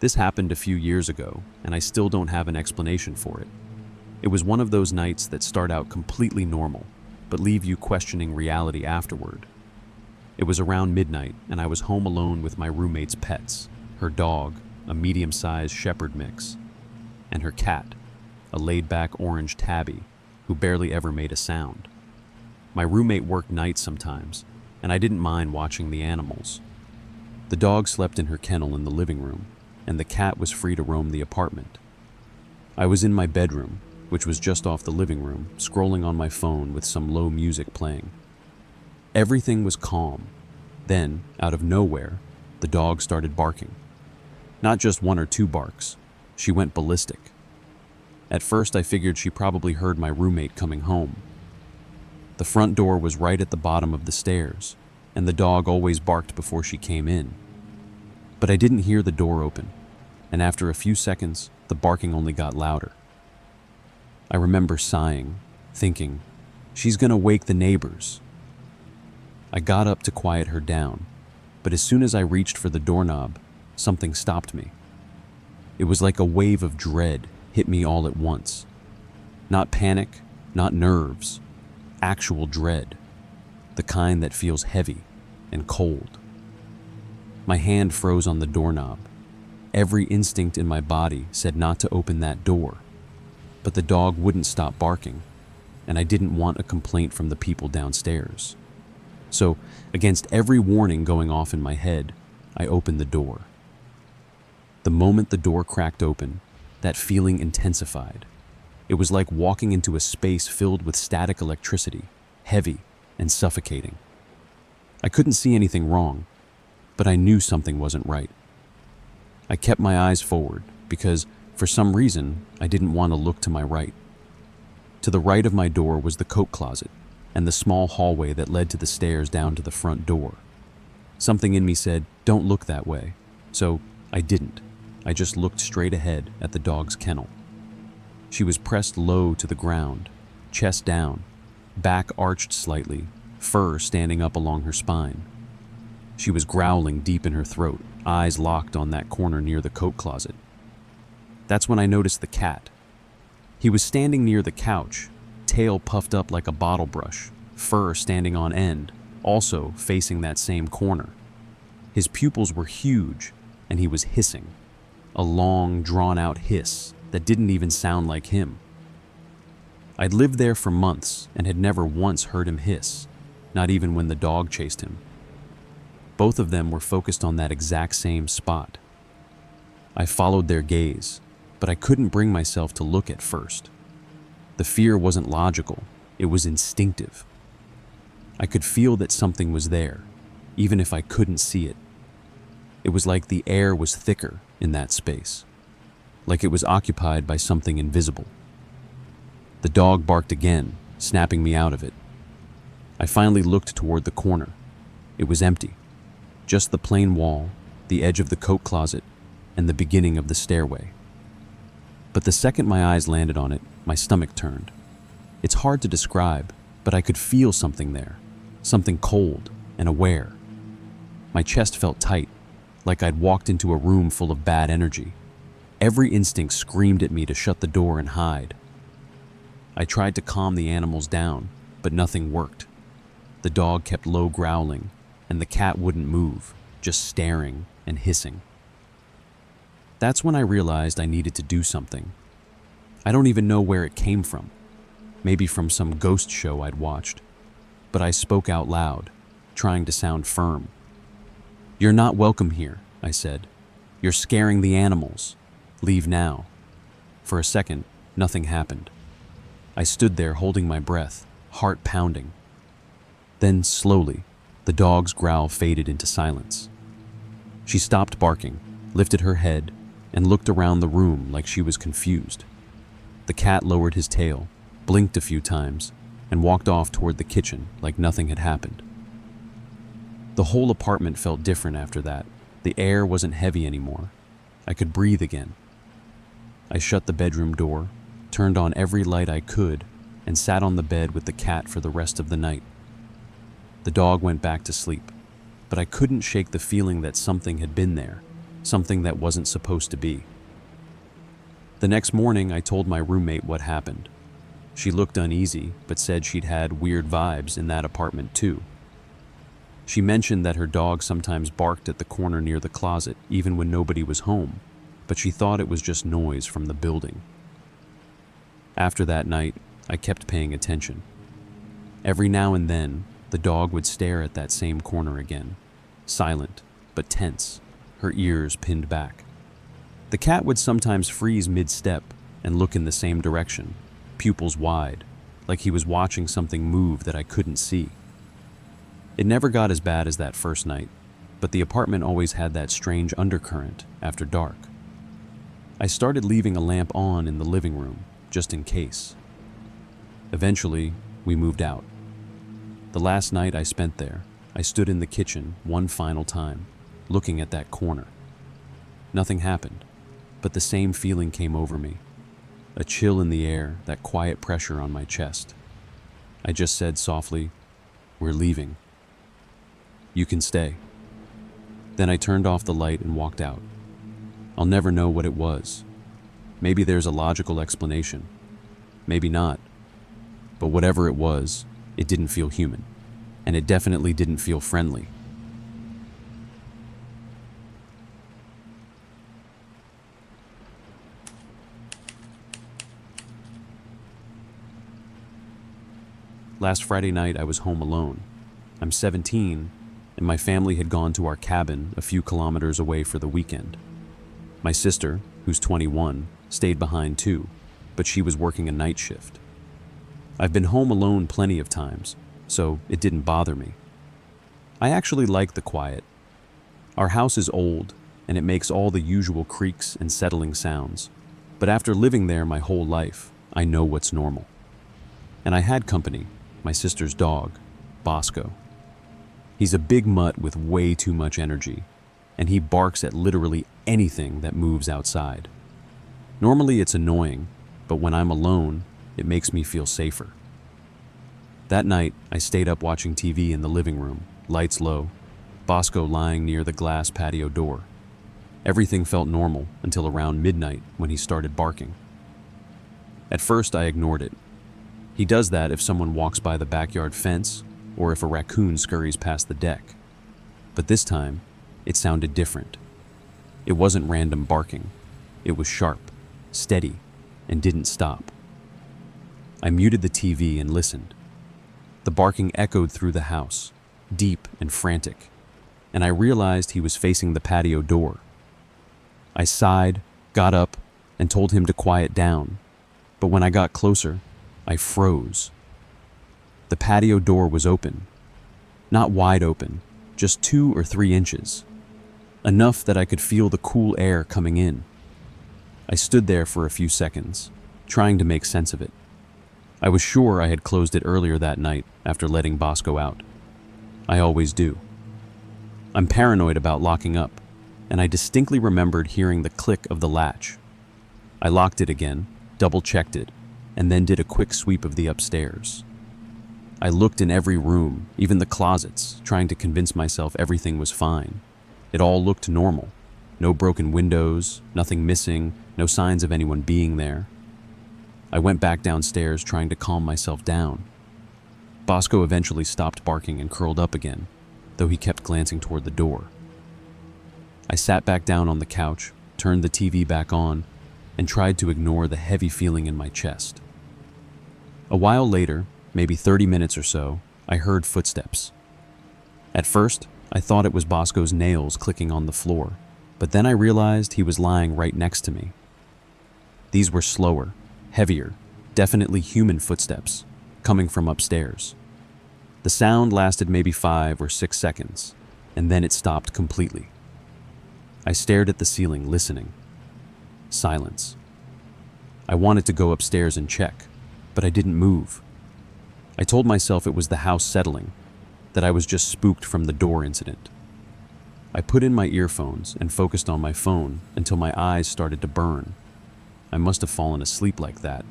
This happened a few years ago, and I still don't have an explanation for it. It was one of those nights that start out completely normal, but leave you questioning reality afterward. It was around midnight, and I was home alone with my roommate's pets, her dog, a medium-sized shepherd mix, and her cat, a laid-back orange tabby, who barely ever made a sound. My roommate worked nights sometimes, and I didn't mind watching the animals. The dog slept in her kennel in the living room, and the cat was free to roam the apartment. I was in my bedroom, which was just off the living room, scrolling on my phone with some low music playing. Everything was calm. Then, out of nowhere, the dog started barking. Not just one or two barks. She went ballistic. At first, I figured she probably heard my roommate coming home. The front door was right at the bottom of the stairs, and the dog always barked before she came in. But I didn't hear the door open, and after a few seconds, the barking only got louder. I remember sighing, thinking, she's gonna wake the neighbors. I got up to quiet her down, but as soon as I reached for the doorknob, something stopped me. It was like a wave of dread hit me all at once. Not panic, not nerves, actual dread, the kind that feels heavy and cold. My hand froze on the doorknob. Every instinct in my body said not to open that door, but the dog wouldn't stop barking, and I didn't want a complaint from the people downstairs. So, against every warning going off in my head, I opened the door. The moment the door cracked open, that feeling intensified. It was like walking into a space filled with static electricity, heavy and suffocating. I couldn't see anything wrong, but I knew something wasn't right. I kept my eyes forward because, for some reason, I didn't want to look to my right. To the right of my door was the coat closet and the small hallway that led to the stairs down to the front door. Something in me said, "Don't look that way," so I didn't. I just looked straight ahead at the dog's kennel. She was pressed low to the ground, chest down, back arched slightly, fur standing up along her spine. She was growling deep in her throat, eyes locked on that corner near the coat closet. That's when I noticed the cat. He was standing near the couch, tail puffed up like a bottle brush, fur standing on end, also facing that same corner. His pupils were huge, and he was hissing. A long, drawn-out hiss that didn't even sound like him. I'd lived there for months and had never once heard him hiss, not even when the dog chased him. Both of them were focused on that exact same spot. I followed their gaze, but I couldn't bring myself to look at first. The fear wasn't logical, it was instinctive. I could feel that something was there, even if I couldn't see it. It was like the air was thicker in that space, like it was occupied by something invisible. The dog barked again, snapping me out of it. I finally looked toward the corner. It was empty. Just the plain wall, the edge of the coat closet, and the beginning of the stairway. But the second my eyes landed on it, my stomach turned. It's hard to describe, but I could feel something there, something cold and aware. My chest felt tight, like I'd walked into a room full of bad energy. Every instinct screamed at me to shut the door and hide. I tried to calm the animals down, but nothing worked. The dog kept low growling, and the cat wouldn't move, just staring and hissing. That's when I realized I needed to do something. I don't even know where it came from. Maybe from some ghost show I'd watched. But I spoke out loud, trying to sound firm. "You're not welcome here," I said. "You're scaring the animals. Leave now." For a second, nothing happened. I stood there holding my breath, heart pounding. Then, slowly, the dog's growl faded into silence. She stopped barking, lifted her head, and looked around the room like she was confused. The cat lowered his tail, blinked a few times, and walked off toward the kitchen like nothing had happened. The whole apartment felt different after that. The air wasn't heavy anymore. I could breathe again. I shut the bedroom door, turned on every light I could, and sat on the bed with the cat for the rest of the night. The dog went back to sleep, but I couldn't shake the feeling that something had been there, something that wasn't supposed to be. The next morning, I told my roommate what happened. She looked uneasy, but said she'd had weird vibes in that apartment too. She mentioned that her dog sometimes barked at the corner near the closet, even when nobody was home, but she thought it was just noise from the building. After that night, I kept paying attention. Every now and then, the dog would stare at that same corner again, silent but tense, her ears pinned back. The cat would sometimes freeze mid-step and look in the same direction, pupils wide, like he was watching something move that I couldn't see. It never got as bad as that first night, but the apartment always had that strange undercurrent after dark. I started leaving a lamp on in the living room, just in case. Eventually, we moved out. The last night I spent there, I stood in the kitchen one final time, looking at that corner. Nothing happened, but the same feeling came over me. A chill in the air, that quiet pressure on my chest. I just said softly, "We're leaving. You can stay." Then I turned off the light and walked out. I'll never know what it was. Maybe there's a logical explanation. Maybe not. But whatever it was, it didn't feel human. And it definitely didn't feel friendly. Last Friday night, I was home alone. I'm 17, and my family had gone to our cabin a few kilometers away for the weekend. My sister, who's 21, stayed behind too, but she was working a night shift. I've been home alone plenty of times, so it didn't bother me. I actually like the quiet. Our house is old, and it makes all the usual creaks and settling sounds, but after living there my whole life, I know what's normal. And I had company, my sister's dog, Bosco. He's a big mutt with way too much energy, and he barks at literally anything that moves outside. Normally it's annoying, but when I'm alone, it makes me feel safer. That night, I stayed up watching TV in the living room, lights low, Bosco lying near the glass patio door. Everything felt normal until around midnight when he started barking. At first, I ignored it. He does that if someone walks by the backyard fence or if a raccoon scurries past the deck. But this time, it sounded different. It wasn't random barking. It was sharp, steady, and didn't stop. I muted the TV and listened. The barking echoed through the house, deep and frantic, and I realized he was facing the patio door. I sighed, got up, and told him to quiet down, but when I got closer, I froze. The patio door was open. Not wide open, just 2 or 3 inches. Enough that I could feel the cool air coming in. I stood there for a few seconds, trying to make sense of it. I was sure I had closed it earlier that night after letting Bosco out. I always do. I'm paranoid about locking up, and I distinctly remembered hearing the click of the latch. I locked it again, double-checked it, and then did a quick sweep of the upstairs. I looked in every room, even the closets, trying to convince myself everything was fine. It all looked normal. No broken windows, nothing missing, no signs of anyone being there. I went back downstairs trying to calm myself down. Bosco eventually stopped barking and curled up again, though he kept glancing toward the door. I sat back down on the couch, turned the TV back on, and tried to ignore the heavy feeling in my chest. A while later, maybe 30 minutes or so, I heard footsteps. At first, I thought it was Bosco's nails clicking on the floor, but then I realized he was lying right next to me. These were slower, heavier, definitely human footsteps, coming from upstairs. The sound lasted maybe 5 or 6 seconds, and then it stopped completely. I stared at the ceiling, listening. Silence. I wanted to go upstairs and check, but I didn't move. I told myself it was the house settling, that I was just spooked from the door incident. I put in my earphones and focused on my phone until my eyes started to burn. I must have fallen asleep like that.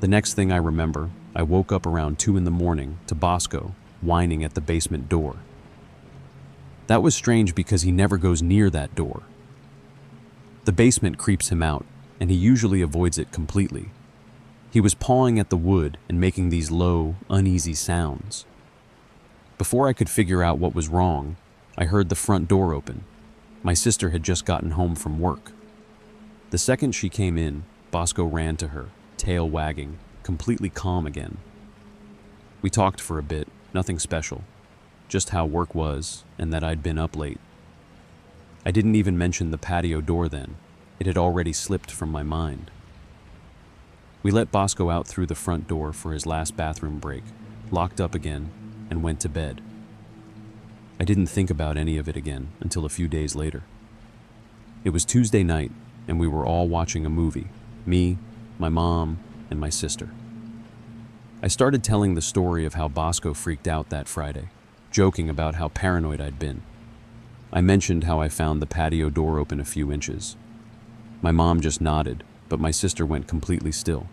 The next thing I remember, I woke up around 2 in the morning to Bosco whining at the basement door. That was strange because he never goes near that door. The basement creeps him out, and he usually avoids it completely. He was pawing at the wood and making these low, uneasy sounds. Before I could figure out what was wrong, I heard the front door open. My sister had just gotten home from work. The second she came in, Bosco ran to her, tail wagging, completely calm again. We talked for a bit, nothing special, just how work was and that I'd been up late. I didn't even mention the patio door then. It had already slipped from my mind. We let Bosco out through the front door for his last bathroom break, locked up again, and went to bed. I didn't think about any of it again until a few days later. It was Tuesday night, and we were all watching a movie, me, my mom, and my sister. I started telling the story of how Bosco freaked out that Friday, joking about how paranoid I'd been. I mentioned how I found the patio door open a few inches. My mom just nodded, but my sister went completely still.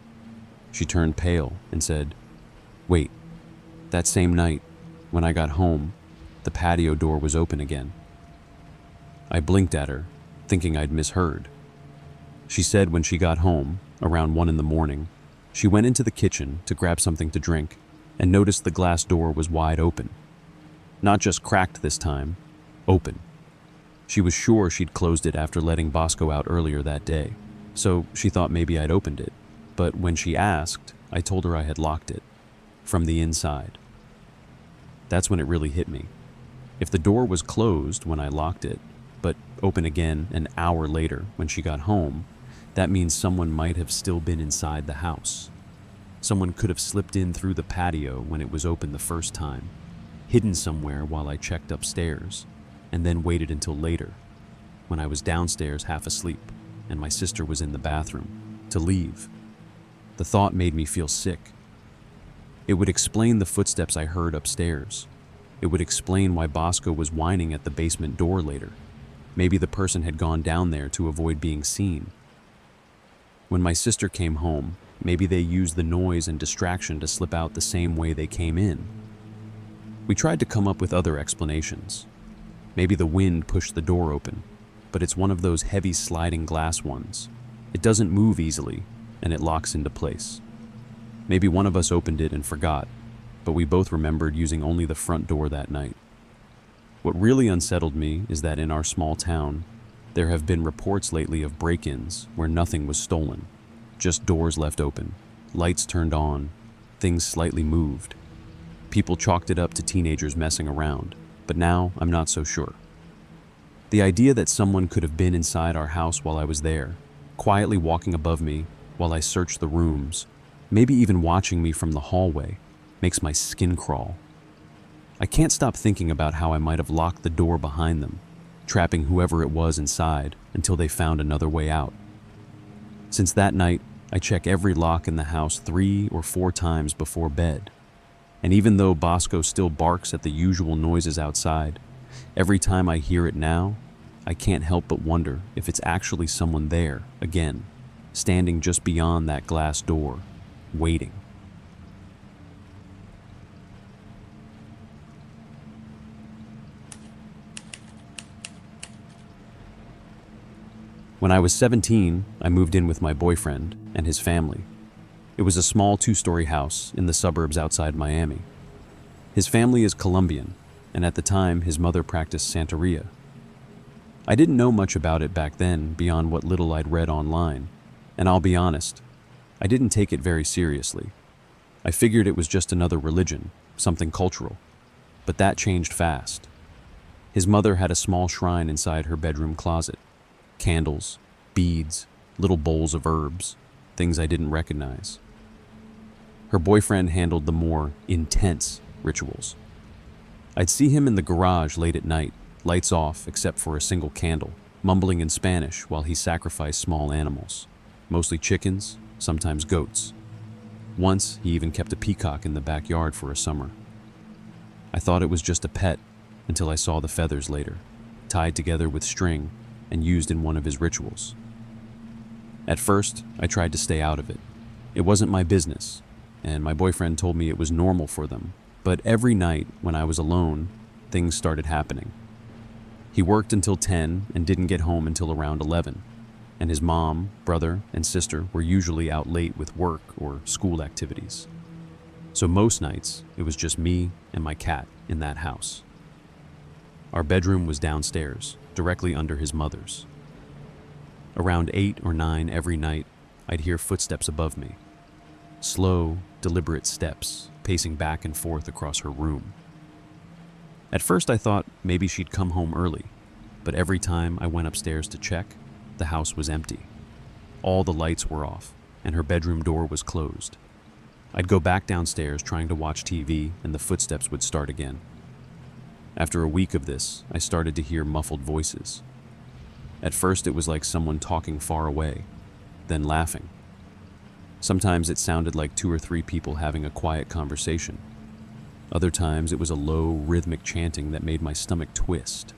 She turned pale and said, "Wait, that same night, when I got home, the patio door was open again." I blinked at her, thinking I'd misheard. She said when she got home, around 1 a.m, she went into the kitchen to grab something to drink and noticed the glass door was wide open. Not just cracked this time, open. She was sure she'd closed it after letting Bosco out earlier that day, so she thought maybe I'd opened it. But when she asked, I told her I had locked it, from the inside. That's when it really hit me. If the door was closed when I locked it, but open again an hour later when she got home, that means someone might have still been inside the house. Someone could have slipped in through the patio when it was open the first time, hidden somewhere while I checked upstairs, and then waited until later, when I was downstairs half asleep and my sister was in the bathroom, to leave. The thought made me feel sick. It would explain the footsteps I heard upstairs. It would explain why Bosco was whining at the basement door later. Maybe the person had gone down there to avoid being seen. When my sister came home, maybe they used the noise and distraction to slip out the same way they came in. We tried to come up with other explanations. Maybe the wind pushed the door open, but it's one of those heavy sliding glass ones. It doesn't move easily, and it locks into place. Maybe one of us opened it and forgot, but we both remembered using only the front door that night. What really unsettled me is that in our small town, there have been reports lately of break-ins where nothing was stolen, just doors left open, lights turned on, things slightly moved. People chalked it up to teenagers messing around, but now I'm not so sure. The idea that someone could have been inside our house while I was there, quietly walking above me while I searched the rooms, maybe even watching me from the hallway, makes my skin crawl. I can't stop thinking about how I might have locked the door behind them, trapping whoever it was inside until they found another way out. Since that night, I check every lock in the house 3 or 4 times before bed. And even though Bosco still barks at the usual noises outside, every time I hear it now, I can't help but wonder if it's actually someone there, again, standing just beyond that glass door, waiting. When I was 17, I moved in with my boyfriend and his family. It was a small 2-story house in the suburbs outside Miami. His family is Colombian, and at the time his mother practiced Santeria. I didn't know much about it back then beyond what little I'd read online, and I'll be honest, I didn't take it very seriously. I figured it was just another religion, something cultural, but that changed fast. His mother had a small shrine inside her bedroom closet. Candles, beads, little bowls of herbs, things I didn't recognize. Her boyfriend handled the more intense rituals. I'd see him in the garage late at night, lights off except for a single candle, mumbling in Spanish while he sacrificed small animals, mostly chickens, sometimes goats. Once, he even kept a peacock in the backyard for a summer. I thought it was just a pet until I saw the feathers later, tied together with string and used in one of his rituals. At first, I tried to stay out of it. It wasn't my business, and my boyfriend told me it was normal for them, but every night when I was alone, things started happening. He worked until 10 and didn't get home until around 11, and his mom, brother, and sister were usually out late with work or school activities. So most nights, it was just me and my cat in that house. Our bedroom was downstairs, directly under his mother's. Around 8 or 9 every night, I'd hear footsteps above me. Slow, deliberate steps, pacing back and forth across her room. At first I thought maybe she'd come home early, but every time I went upstairs to check, the house was empty. All the lights were off, and her bedroom door was closed. I'd go back downstairs trying to watch TV, and the footsteps would start again. After a week of this, I started to hear muffled voices. At first it was like someone talking far away, then laughing. Sometimes it sounded like 2 or 3 people having a quiet conversation. Other times it was a low, rhythmic chanting that made my stomach twist.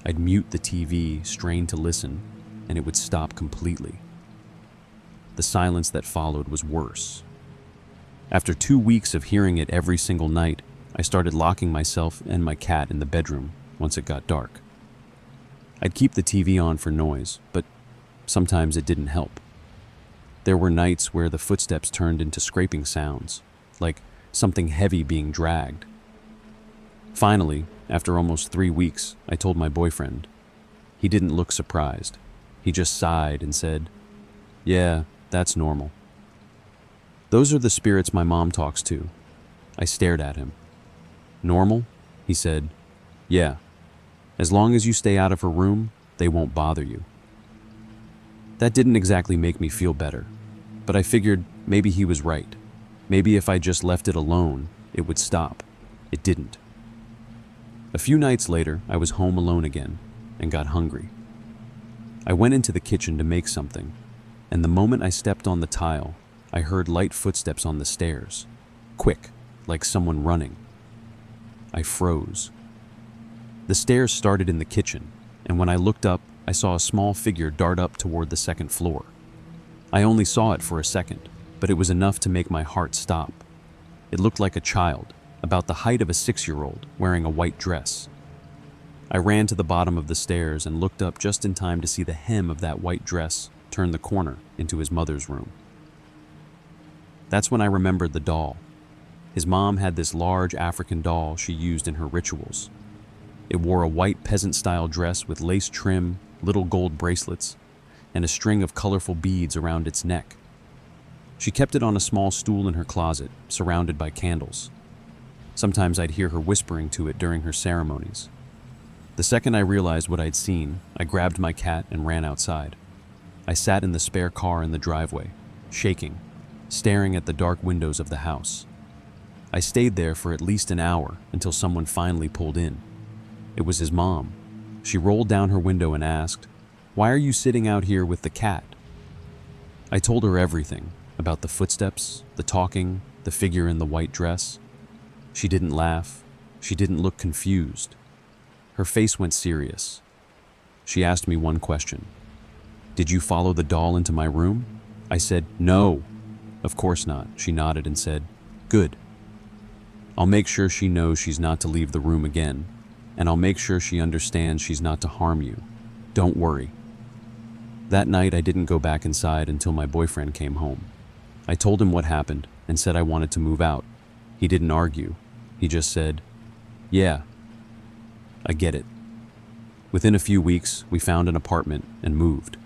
I'd mute the TV, strain to listen, and it would stop completely. The silence that followed was worse. After 2 weeks of hearing it every single night, I started locking myself and my cat in the bedroom once it got dark. I'd keep the TV on for noise, but sometimes it didn't help. There were nights where the footsteps turned into scraping sounds, like something heavy being dragged. Finally, after almost 3 weeks, I told my boyfriend. He didn't look surprised. He just sighed and said, "Yeah, that's normal." "Those are the spirits my mom talks to." I stared at him. "Normal?" He said, "Yeah. As long as you stay out of her room, they won't bother you." That didn't exactly make me feel better, but I figured maybe he was right. Maybe if I just left it alone, it would stop. It didn't. A few nights later, I was home alone again and got hungry. I went into the kitchen to make something, and the moment I stepped on the tile, I heard light footsteps on the stairs. Quick, like someone running. I froze. The stairs started in the kitchen, and when I looked up, I saw a small figure dart up toward the second floor. I only saw it for a second, but it was enough to make my heart stop. It looked like a child, about the height of a 6-year-old, wearing a white dress. I ran to the bottom of the stairs and looked up just in time to see the hem of that white dress turn the corner into his mother's room. That's when I remembered the doll. His mom had this large African doll she used in her rituals. It wore a white peasant-style dress with lace trim, little gold bracelets, and a string of colorful beads around its neck. She kept it on a small stool in her closet, surrounded by candles. Sometimes I'd hear her whispering to it during her ceremonies. The second I realized what I'd seen, I grabbed my cat and ran outside. I sat in the spare car in the driveway, shaking, staring at the dark windows of the house. I stayed there for at least an hour until someone finally pulled in. It was his mom. She rolled down her window and asked, "Why are you sitting out here with the cat?" I told her everything, about the footsteps, the talking, the figure in the white dress. She didn't laugh. She didn't look confused. Her face went serious. She asked me one question. "Did you follow the doll into my room?" I said, "No." "Of course not." She nodded and said, "Good. I'll make sure she knows she's not to leave the room again, and I'll make sure she understands she's not to harm you. Don't worry." That night, I didn't go back inside until my boyfriend came home. I told him what happened and said I wanted to move out. He didn't argue. He just said, "Yeah, I get it." Within a few weeks, we found an apartment and moved.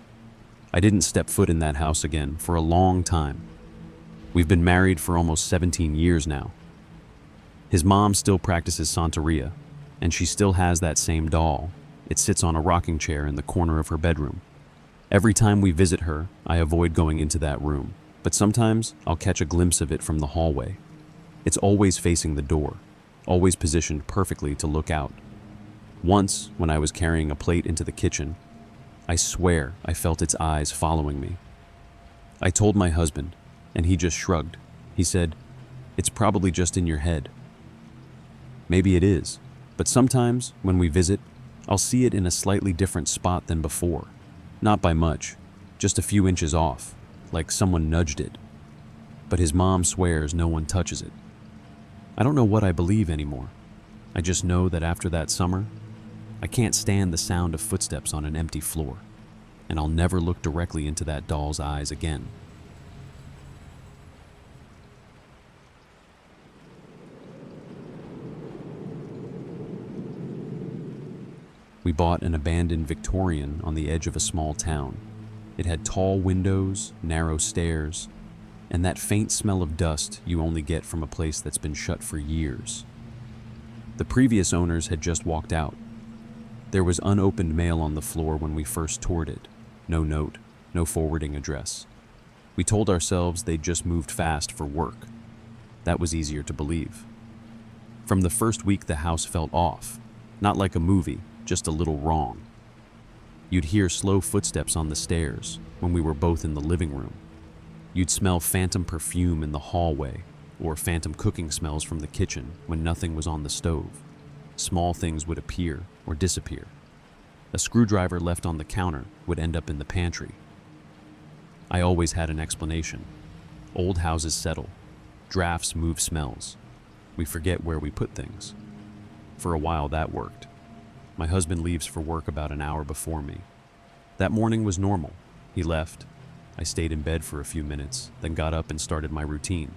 I didn't step foot in that house again for a long time. We've been married for almost 17 years now. His mom still practices Santeria, and she still has that same doll. It sits on a rocking chair in the corner of her bedroom. Every time we visit her, I avoid going into that room, but sometimes I'll catch a glimpse of it from the hallway. It's always facing the door, always positioned perfectly to look out. Once, when I was carrying a plate into the kitchen, I swear I felt its eyes following me. I told my husband, and he just shrugged. He said, "It's probably just in your head." Maybe it is, but sometimes, when we visit, I'll see it in a slightly different spot than before. Not by much, just a few inches off, like someone nudged it. But his mom swears no one touches it. I don't know what I believe anymore. I just know that after that summer, I can't stand the sound of footsteps on an empty floor, and I'll never look directly into that doll's eyes again. We bought an abandoned Victorian on the edge of a small town. It had tall windows, narrow stairs, and that faint smell of dust you only get from a place that's been shut for years. The previous owners had just walked out. There was unopened mail on the floor when we first toured it. No note, no forwarding address. We told ourselves they'd just moved fast for work. That was easier to believe. From the first week, the house felt off. Not like a movie, just a little wrong. You'd hear slow footsteps on the stairs when we were both in the living room. You'd smell phantom perfume in the hallway, or phantom cooking smells from the kitchen when nothing was on the stove. Small things would appear or disappear. A screwdriver left on the counter would end up in the pantry. I always had an explanation. Old houses settle. Drafts move smells. We forget where we put things. For a while that worked. My husband leaves for work about an hour before me. That morning was normal. He left. I stayed in bed for a few minutes, then got up and started my routine.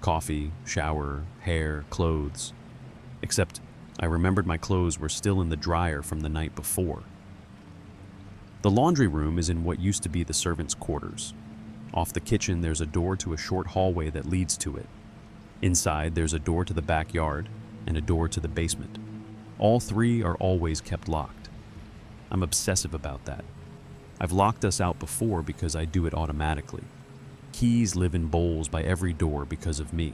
Coffee, shower, hair, clothes. Except I remembered my clothes were still in the dryer from the night before. The laundry room is in what used to be the servants' quarters. Off the kitchen, there's a door to a short hallway that leads to it. Inside, there's a door to the backyard and a door to the basement. All three are always kept locked. I'm obsessive about that. I've locked us out before because I do it automatically. Keys live in bowls by every door because of me.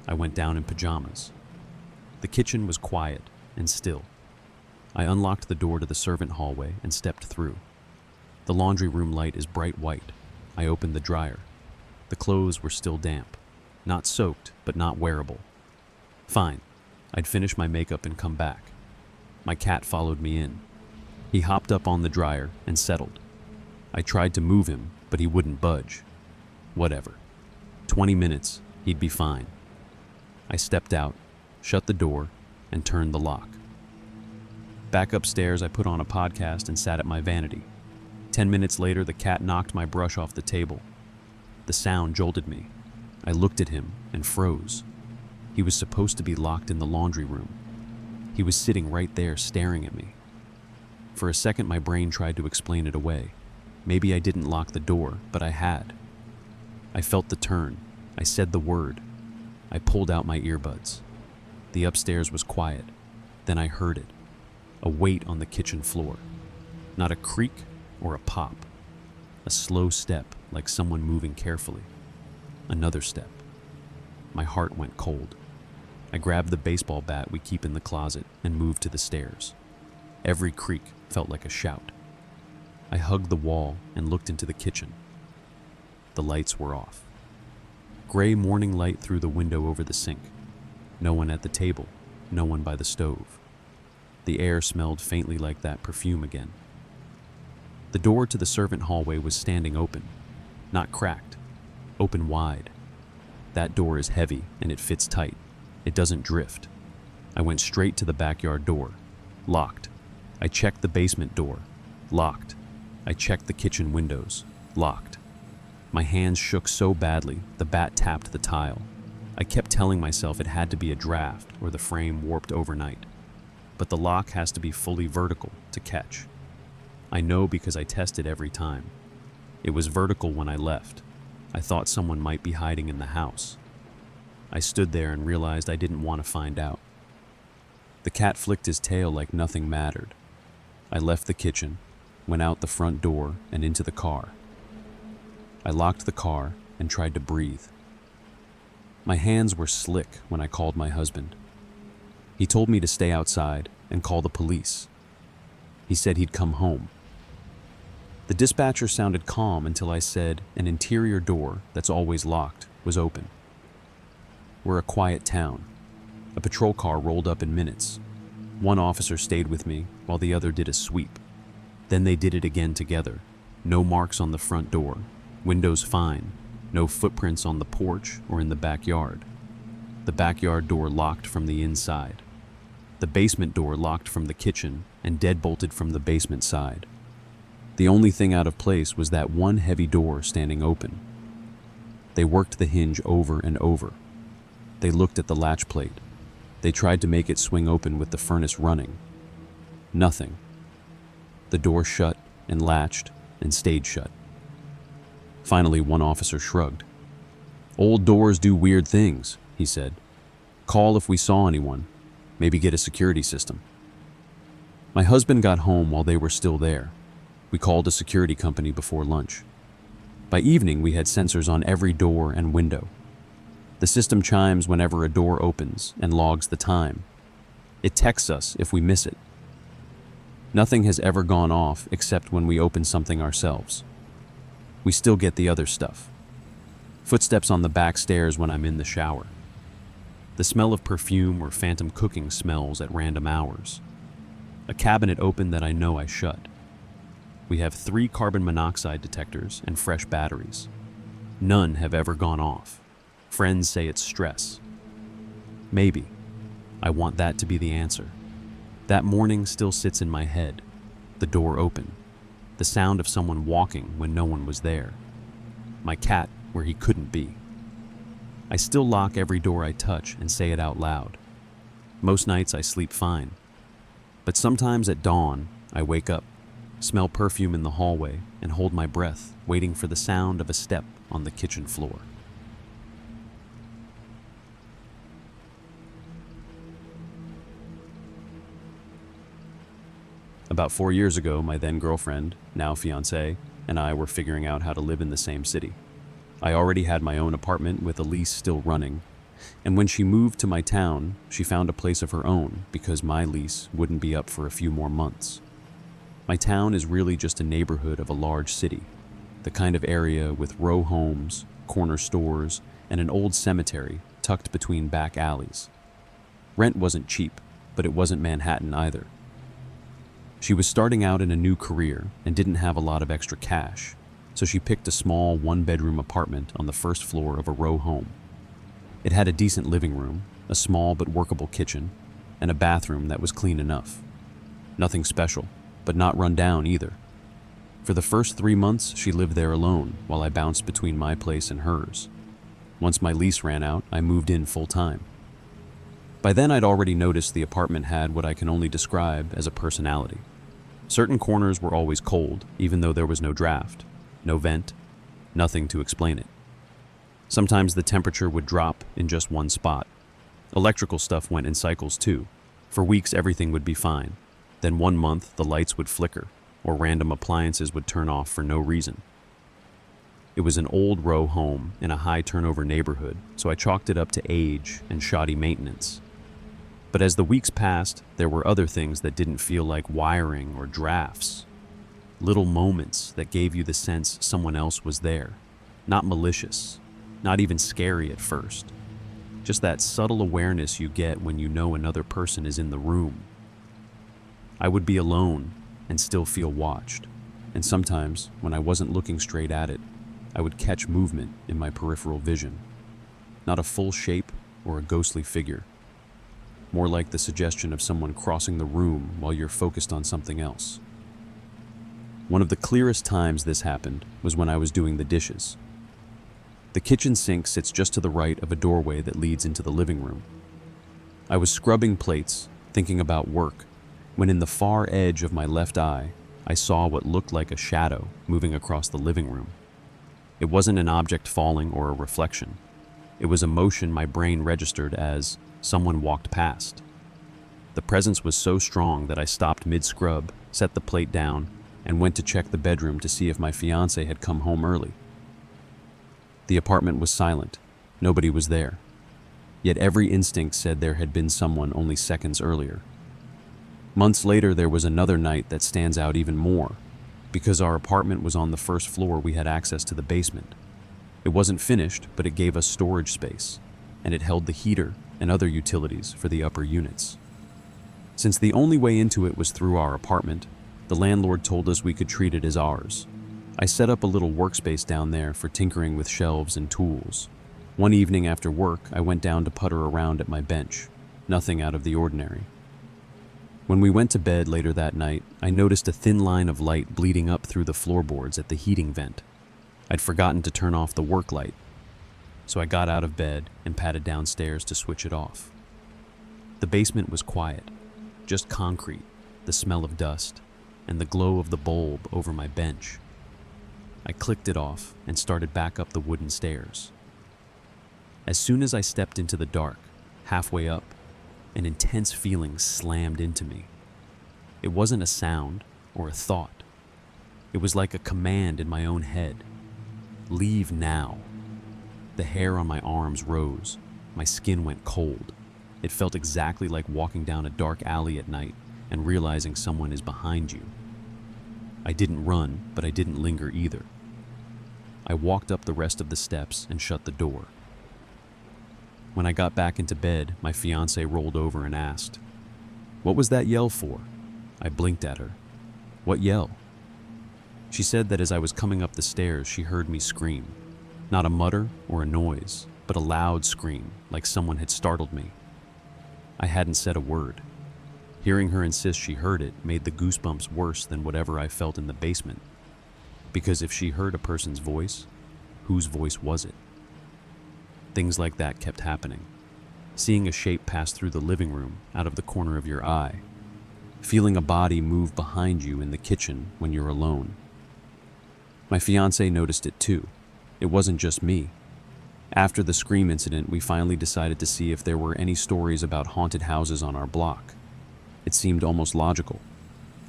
I went down in pajamas. The kitchen was quiet and still. I unlocked the door to the servant hallway and stepped through. The laundry room light is bright white. I opened the dryer. The clothes were still damp. Not soaked, but not wearable. Fine. I'd finish my makeup and come back. My cat followed me in. He hopped up on the dryer and settled. I tried to move him, but he wouldn't budge. Whatever. 20 minutes, he'd be fine. I stepped out, shut the door, and turned the lock. Back upstairs, I put on a podcast and sat at my vanity. 10 minutes later, the cat knocked my brush off the table. The sound jolted me. I looked at him and froze. He was supposed to be locked in the laundry room. He was sitting right there staring at me. For a second, my brain tried to explain it away. Maybe I didn't lock the door, but I had. I felt the turn. I said the word. I pulled out my earbuds. The upstairs was quiet. Then I heard it. A weight on the kitchen floor. Not a creak or a pop. A slow step, like someone moving carefully. Another step. My heart went cold. I grabbed the baseball bat we keep in the closet and moved to the stairs. Every creak felt like a shout. I hugged the wall and looked into the kitchen. The lights were off. Gray morning light through the window over the sink. No one at the table, no one by the stove. The air smelled faintly like that perfume again. The door to the servant hallway was standing open, not cracked, open wide. That door is heavy and it fits tight. It doesn't drift. I went straight to the backyard door. Locked. I checked the basement door. Locked. I checked the kitchen windows. Locked. My hands shook so badly, the bat tapped the tile. I kept telling myself it had to be a draft or the frame warped overnight. But the lock has to be fully vertical to catch. I know because I tested every time. It was vertical when I left. I thought someone might be hiding in the house. I stood there and realized I didn't want to find out. The cat flicked his tail like nothing mattered. I left the kitchen, went out the front door and into the car. I locked the car and tried to breathe. My hands were slick when I called my husband. He told me to stay outside and call the police. He said he'd come home. The dispatcher sounded calm until I said an interior door that's always locked was open. We're a quiet town. A patrol car rolled up in minutes. One officer stayed with me while the other did a sweep. Then they did it again together. No marks on the front door. Windows fine. No footprints on the porch or in the backyard. The backyard door locked from the inside. the basement door locked from the kitchen and deadbolted from the basement side. The only thing out of place was that one heavy door standing open. They worked the hinge over and over. They looked at the latch plate. They tried to make it swing open with the furnace running. Nothing. The door shut and latched and stayed shut. Finally, one officer shrugged. "Old doors do weird things," he said. "Call if we saw anyone. Maybe get a security system." My husband got home while they were still there. We called a security company before lunch. By evening, we had sensors on every door and window. The system chimes whenever a door opens and logs the time. It texts us if we miss it. Nothing has ever gone off except when we open something ourselves. We still get the other stuff. Footsteps on the back stairs when I'm in the shower. The smell of perfume or phantom cooking smells at random hours. A cabinet open that I know I shut. We have 3 carbon monoxide detectors and fresh batteries. None have ever gone off. Friends say it's stress. Maybe. I want that to be the answer. That morning still sits in my head. The door open. The sound of someone walking when no one was there. My cat where he couldn't be. I still lock every door I touch and say it out loud. Most nights I sleep fine. But sometimes at dawn, I wake up, smell perfume in the hallway, and hold my breath, waiting for the sound of a step on the kitchen floor. About 4 years ago, my then girlfriend, now fiancée, and I were figuring out how to live in the same city. I already had my own apartment with a lease still running, and when she moved to my town, she found a place of her own because my lease wouldn't be up for a few more months. My town is really just a neighborhood of a large city, the kind of area with row homes, corner stores, and an old cemetery tucked between back alleys. Rent wasn't cheap, but it wasn't Manhattan either. She was starting out in a new career and didn't have a lot of extra cash, so she picked a small one-bedroom apartment on the first floor of a row home. It had a decent living room, a small but workable kitchen, and a bathroom that was clean enough. Nothing special, but not run down either. For the first 3 months, she lived there alone while I bounced between my place and hers. Once my lease ran out, I moved in full-time. By then, I'd already noticed the apartment had what I can only describe as a personality. Certain corners were always cold, even though there was no draft, no vent, nothing to explain it. Sometimes the temperature would drop in just one spot. Electrical stuff went in cycles too. For weeks, everything would be fine. Then one month, the lights would flicker, or random appliances would turn off for no reason. It was an old row home in a high-turnover neighborhood, so I chalked it up to age and shoddy maintenance. But as the weeks passed, there were other things that didn't feel like wiring or drafts. Little moments that gave you the sense someone else was there. Not malicious, not even scary at first. Just that subtle awareness you get when you know another person is in the room. I would be alone and still feel watched. And sometimes, when I wasn't looking straight at it, I would catch movement in my peripheral vision. Not a full shape or a ghostly figure. More like the suggestion of someone crossing the room while you're focused on something else. One of the clearest times this happened was when I was doing the dishes. The kitchen sink sits just to the right of a doorway that leads into the living room. I was scrubbing plates, thinking about work, when in the far edge of my left eye, I saw what looked like a shadow moving across the living room. It wasn't an object falling or a reflection. It was a motion my brain registered as someone walked past. The presence was so strong that I stopped mid-scrub, set the plate down, and went to check the bedroom to see if my fiancé had come home early. The apartment was silent. Nobody was there. Yet every instinct said there had been someone only seconds earlier. Months later, there was another night that stands out even more. Because our apartment was on the first floor, we had access to the basement. It wasn't finished, but it gave us storage space, and it held the heater and other utilities for the upper units. Since the only way into it was through our apartment, the landlord told us we could treat it as ours. I set up a little workspace down there for tinkering with shelves and tools. One evening after work, I went down to putter around at my bench. Nothing out of the ordinary. When we went to bed later that night, I noticed a thin line of light bleeding up through the floorboards at the heating vent. I'd forgotten to turn off the work light, so I got out of bed and padded downstairs to switch it off. The basement was quiet, just concrete, the smell of dust, and the glow of the bulb over my bench. I clicked it off and started back up the wooden stairs. As soon as I stepped into the dark, halfway up, an intense feeling slammed into me. It wasn't a sound or a thought. It was like a command in my own head. Leave now. The hair on my arms rose. My skin went cold. It felt exactly like walking down a dark alley at night and realizing someone is behind you. I didn't run, but I didn't linger either. I walked up the rest of the steps and shut the door. When I got back into bed, my fiancée rolled over and asked, "What was that yell for?" I blinked at her. "What yell?" She said that as I was coming up the stairs, she heard me scream. Not a mutter or a noise, but a loud scream, like someone had startled me. I hadn't said a word. Hearing her insist she heard it made the goosebumps worse than whatever I felt in the basement. Because if she heard a person's voice, whose voice was it? Things like that kept happening. Seeing a shape pass through the living room out of the corner of your eye. Feeling a body move behind you in the kitchen when you're alone. My fiancé noticed it too. It wasn't just me. After the scream incident, we finally decided to see if there were any stories about haunted houses on our block. It seemed almost logical.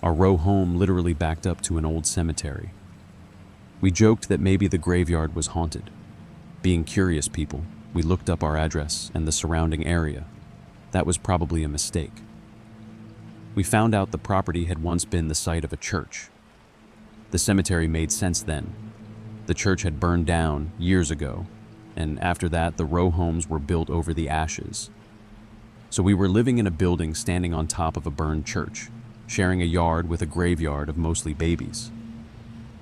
Our row home literally backed up to an old cemetery. We joked that maybe the graveyard was haunted. Being curious people, we looked up our address and the surrounding area. That was probably a mistake. We found out the property had once been the site of a church. The cemetery made sense then. The church had burned down years ago, and after that, the row homes were built over the ashes. So we were living in a building standing on top of a burned church, sharing a yard with a graveyard of mostly babies.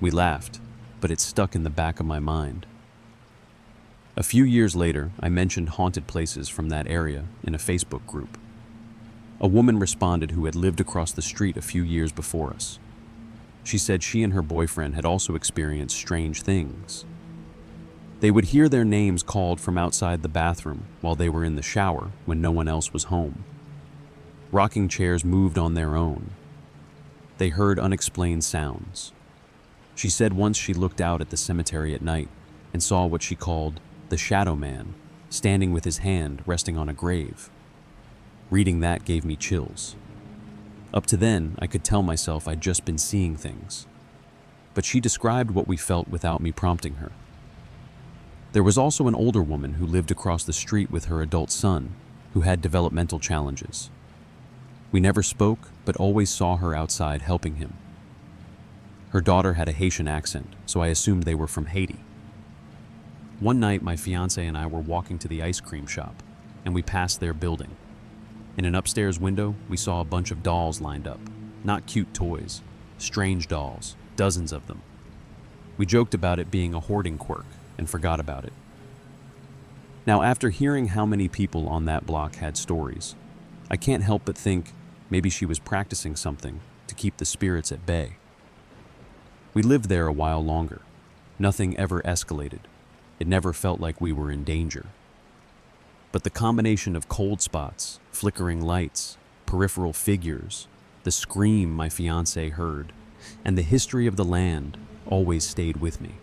We laughed, but it stuck in the back of my mind. A few years later, I mentioned haunted places from that area in a Facebook group. A woman responded who had lived across the street a few years before us. She said she and her boyfriend had also experienced strange things. They would hear their names called from outside the bathroom while they were in the shower when no one else was home. Rocking chairs moved on their own. They heard unexplained sounds. She said once she looked out at the cemetery at night and saw what she called the shadow man, standing with his hand resting on a grave. Reading that gave me chills. Up to then, I could tell myself I'd just been seeing things. But she described what we felt without me prompting her. There was also an older woman who lived across the street with her adult son, who had developmental challenges. We never spoke, but always saw her outside helping him. Her daughter had a Haitian accent, so I assumed they were from Haiti. One night, my fiancé and I were walking to the ice cream shop, and we passed their building. In an upstairs window, we saw a bunch of dolls lined up. Not cute toys, strange dolls, dozens of them. We joked about it being a hoarding quirk and forgot about it. Now, after hearing how many people on that block had stories, I can't help but think maybe she was practicing something to keep the spirits at bay. We lived there a while longer. Nothing ever escalated. It never felt like we were in danger. But the combination of cold spots, flickering lights, peripheral figures, the scream my fiancé heard, and the history of the land always stayed with me.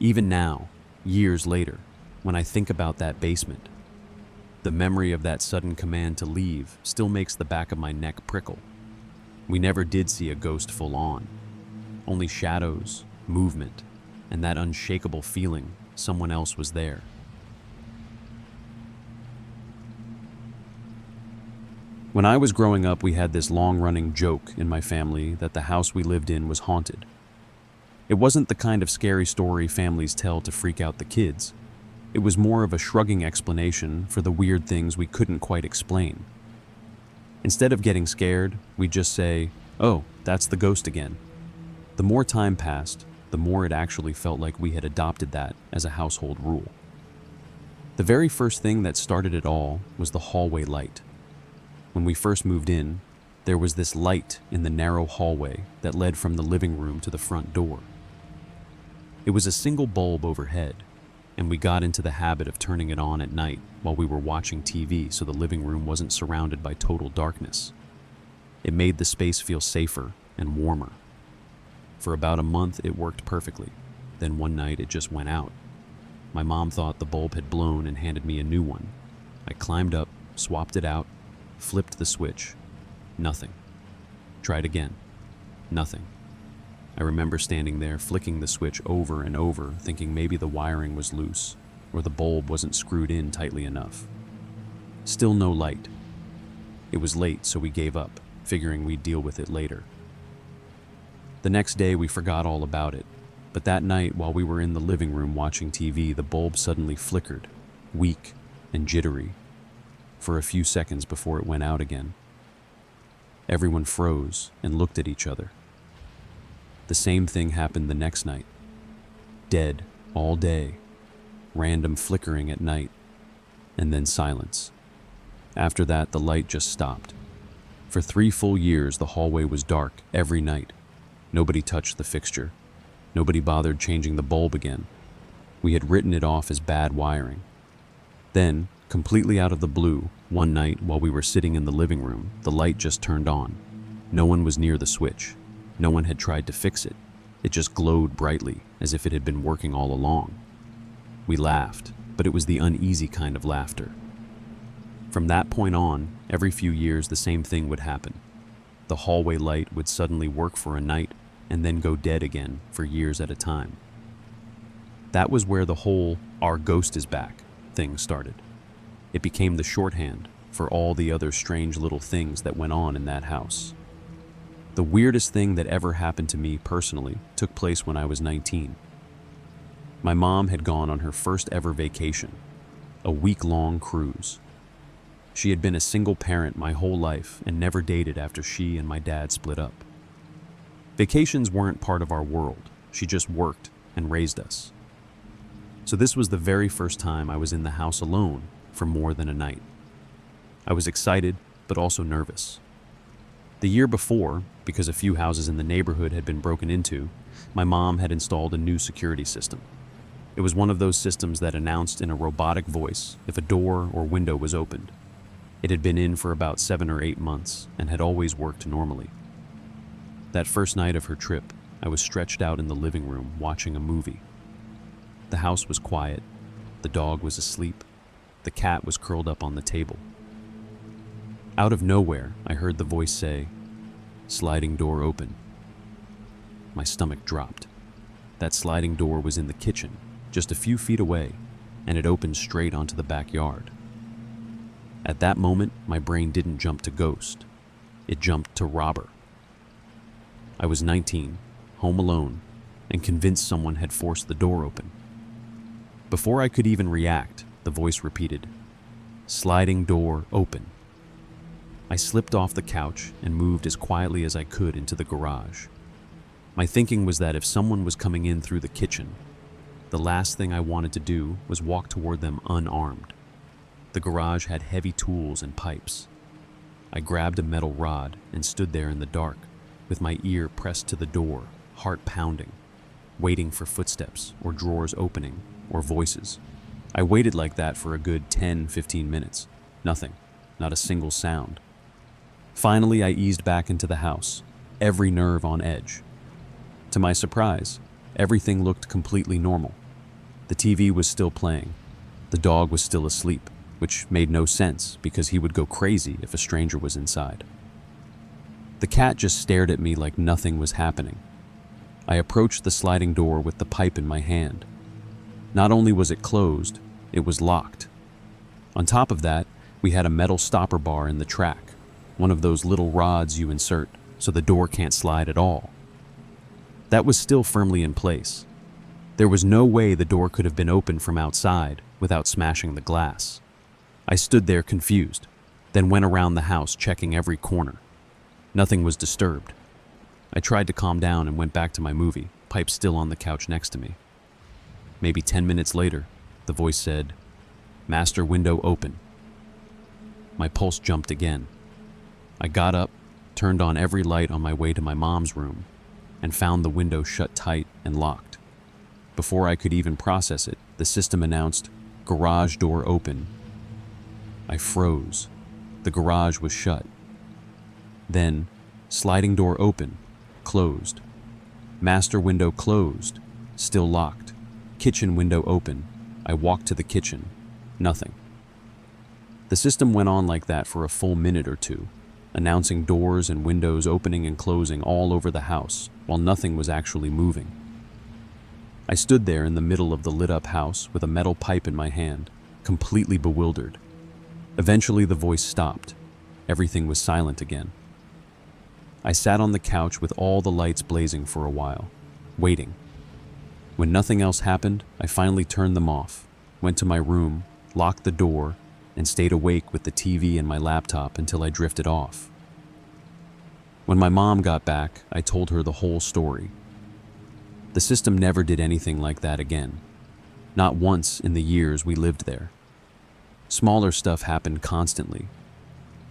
Even now, years later, when I think about that basement, the memory of that sudden command to leave still makes the back of my neck prickle. We never did see a ghost full on, only shadows, movement, and that unshakable feeling someone else was there. When I was growing up, we had this long-running joke in my family that the house we lived in was haunted. It wasn't the kind of scary story families tell to freak out the kids. It was more of a shrugging explanation for the weird things we couldn't quite explain. Instead of getting scared, we'd just say, "Oh, that's the ghost again." The more time passed, the more it actually felt like we had adopted that as a household rule. The very first thing that started it all was the hallway light. When we first moved in, there was this light in the narrow hallway that led from the living room to the front door. It was a single bulb overhead, and we got into the habit of turning it on at night while we were watching TV so the living room wasn't surrounded by total darkness. It made the space feel safer and warmer. For about a month, it worked perfectly. Then one night, it just went out. My mom thought the bulb had blown and handed me a new one. I climbed up, swapped it out, flipped the switch. Nothing. Tried again. Nothing. I remember standing there, flicking the switch over and over, thinking maybe the wiring was loose, or the bulb wasn't screwed in tightly enough. Still no light. It was late, so we gave up, figuring we'd deal with it later. The next day, we forgot all about it, but that night, while we were in the living room watching TV, the bulb suddenly flickered, weak and jittery, for a few seconds before it went out again. Everyone froze and looked at each other. The same thing happened the next night. Dead all day, random flickering at night, and then silence. After that, the light just stopped. For 3 full years, the hallway was dark every night. Nobody touched the fixture. Nobody bothered changing the bulb again. We had written it off as bad wiring. Then, completely out of the blue, one night while we were sitting in the living room, the light just turned on. No one was near the switch. No one had tried to fix it. It just glowed brightly, as if it had been working all along. We laughed, but it was the uneasy kind of laughter. From that point on, every few years the same thing would happen. The hallway light would suddenly work for a night and then go dead again for years at a time. That was where the whole "our ghost is back" thing started. It became the shorthand for all the other strange little things that went on in that house. The weirdest thing that ever happened to me personally took place when I was 19. My mom had gone on her first ever vacation, a week-long cruise. She had been a single parent my whole life and never dated after she and my dad split up. Vacations weren't part of our world. She just worked and raised us. So this was the very first time I was in the house alone for more than a night. I was excited, but also nervous. The year before, because a few houses in the neighborhood had been broken into, my mom had installed a new security system. It was one of those systems that announced in a robotic voice if a door or window was opened. It had been in for about 7 or 8 months and had always worked normally. That first night of her trip, I was stretched out in the living room watching a movie. The house was quiet, the dog was asleep, the cat was curled up on the table. Out of nowhere, I heard the voice say, "Sliding door open." My stomach dropped. That sliding door was in the kitchen, just a few feet away, and it opened straight onto the backyard. At that moment, my brain didn't jump to ghost. It jumped to robber. I was 19, home alone, and convinced someone had forced the door open. Before I could even react, the voice repeated, "Sliding door open." I slipped off the couch and moved as quietly as I could into the garage. My thinking was that if someone was coming in through the kitchen, the last thing I wanted to do was walk toward them unarmed. The garage had heavy tools and pipes. I grabbed a metal rod and stood there in the dark, with my ear pressed to the door, heart pounding, waiting for footsteps or drawers opening or voices. I waited like that for a good 10-15 minutes. Nothing, not a single sound. Finally, I eased back into the house, every nerve on edge. To my surprise, everything looked completely normal. The TV was still playing. The dog was still asleep, which made no sense because he would go crazy if a stranger was inside. The cat just stared at me like nothing was happening. I approached the sliding door with the pipe in my hand. Not only was it closed, it was locked. On top of that, we had a metal stopper bar in the track, one of those little rods you insert so the door can't slide at all. That was still firmly in place. There was no way the door could have been opened from outside without smashing the glass. I stood there confused, then went around the house checking every corner. Nothing was disturbed. I tried to calm down and went back to my movie, pipe still on the couch next to me. Maybe 10 minutes later, the voice said, "Master window open." My pulse jumped again. I got up, turned on every light on my way to my mom's room, and found the window shut tight and locked. Before I could even process it, the system announced, "Garage door open." I froze. The garage was shut. Then, sliding door open, closed. Master window closed, still locked. Kitchen window open. I walked to the kitchen. Nothing. The system went on like that for a full minute or two, announcing doors and windows opening and closing all over the house, while nothing was actually moving. I stood there in the middle of the lit-up house with a metal pipe in my hand, completely bewildered. Eventually the voice stopped. Everything was silent again. I sat on the couch with all the lights blazing for a while, waiting. When nothing else happened, I finally turned them off, went to my room, locked the door, and stayed awake with the TV and my laptop until I drifted off. When my mom got back, I told her the whole story. The system never did anything like that again. Not once in the years we lived there. Smaller stuff happened constantly.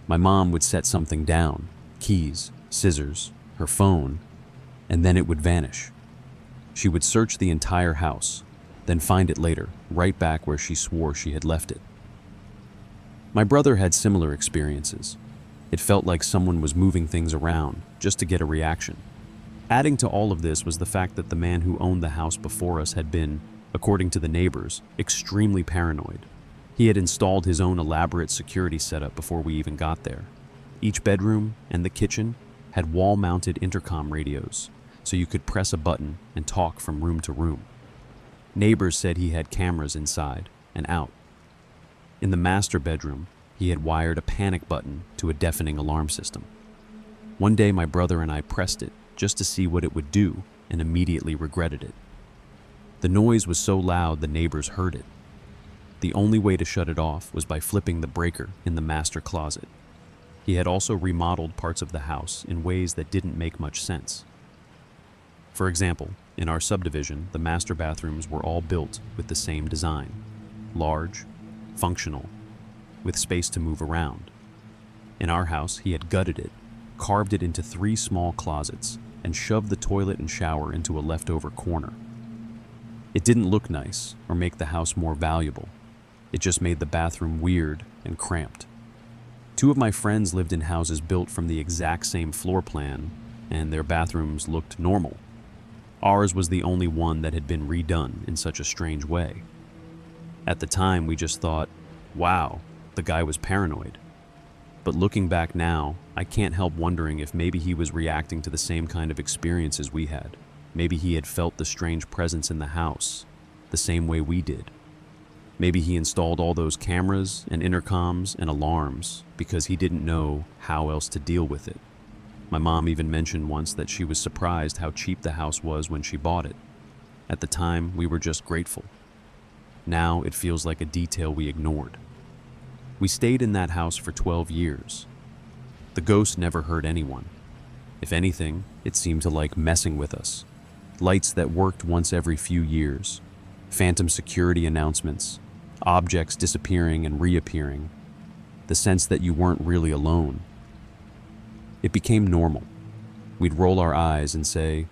My mom would set something down, keys, scissors, her phone, and then it would vanish. She would search the entire house, then find it later, right back where she swore she had left it. My brother had similar experiences. It felt like someone was moving things around just to get a reaction. Adding to all of this was the fact that the man who owned the house before us had been, according to the neighbors, extremely paranoid. He had installed his own elaborate security setup before we even got there. Each bedroom and the kitchen had wall-mounted intercom radios, so you could press a button and talk from room to room. Neighbors said he had cameras inside and out. In the master bedroom, he had wired a panic button to a deafening alarm system. One day my brother and I pressed it just to see what it would do and immediately regretted it. The noise was so loud the neighbors heard it. The only way to shut it off was by flipping the breaker in the master closet. He had also remodeled parts of the house in ways that didn't make much sense. For example, in our subdivision, the master bathrooms were all built with the same design. Large, functional, with space to move around. In our house, he had gutted it, carved it into 3 small closets, and shoved the toilet and shower into a leftover corner. It didn't look nice or make the house more valuable. It just made the bathroom weird and cramped. 2 of my friends lived in houses built from the exact same floor plan, and their bathrooms looked normal. Ours was the only one that had been redone in such a strange way. At the time, we just thought, wow, the guy was paranoid. But looking back now, I can't help wondering if maybe he was reacting to the same kind of experiences we had. Maybe he had felt the strange presence in the house, the same way we did. Maybe he installed all those cameras and intercoms and alarms because he didn't know how else to deal with it. My mom even mentioned once that she was surprised how cheap the house was when she bought it. At the time, we were just grateful. Now it feels like a detail we ignored. We stayed in that house for 12 years. The ghost never hurt anyone. If anything, it seemed to like messing with us. Lights that worked once every few years, phantom security announcements, objects disappearing and reappearing, the sense that you weren't really alone. It became normal. We'd roll our eyes and say,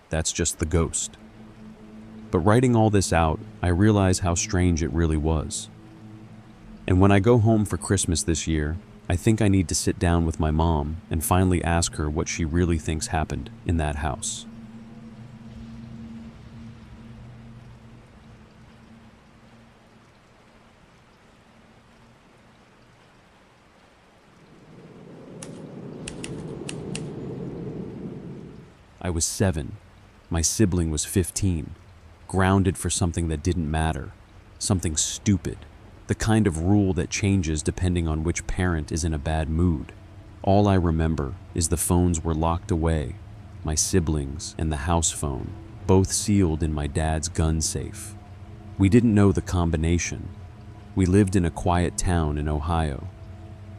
"That's just the ghost." But writing all this out, I realize how strange it really was. And when I go home for Christmas this year, I think I need to sit down with my mom and finally ask her what she really thinks happened in that house. I was 7. My sibling was 15. Grounded for something that didn't matter. Something stupid. The kind of rule that changes depending on which parent is in a bad mood. All I remember is the phones were locked away. My siblings and the house phone, both sealed in my dad's gun safe. We didn't know the combination. We lived in a quiet town in Ohio.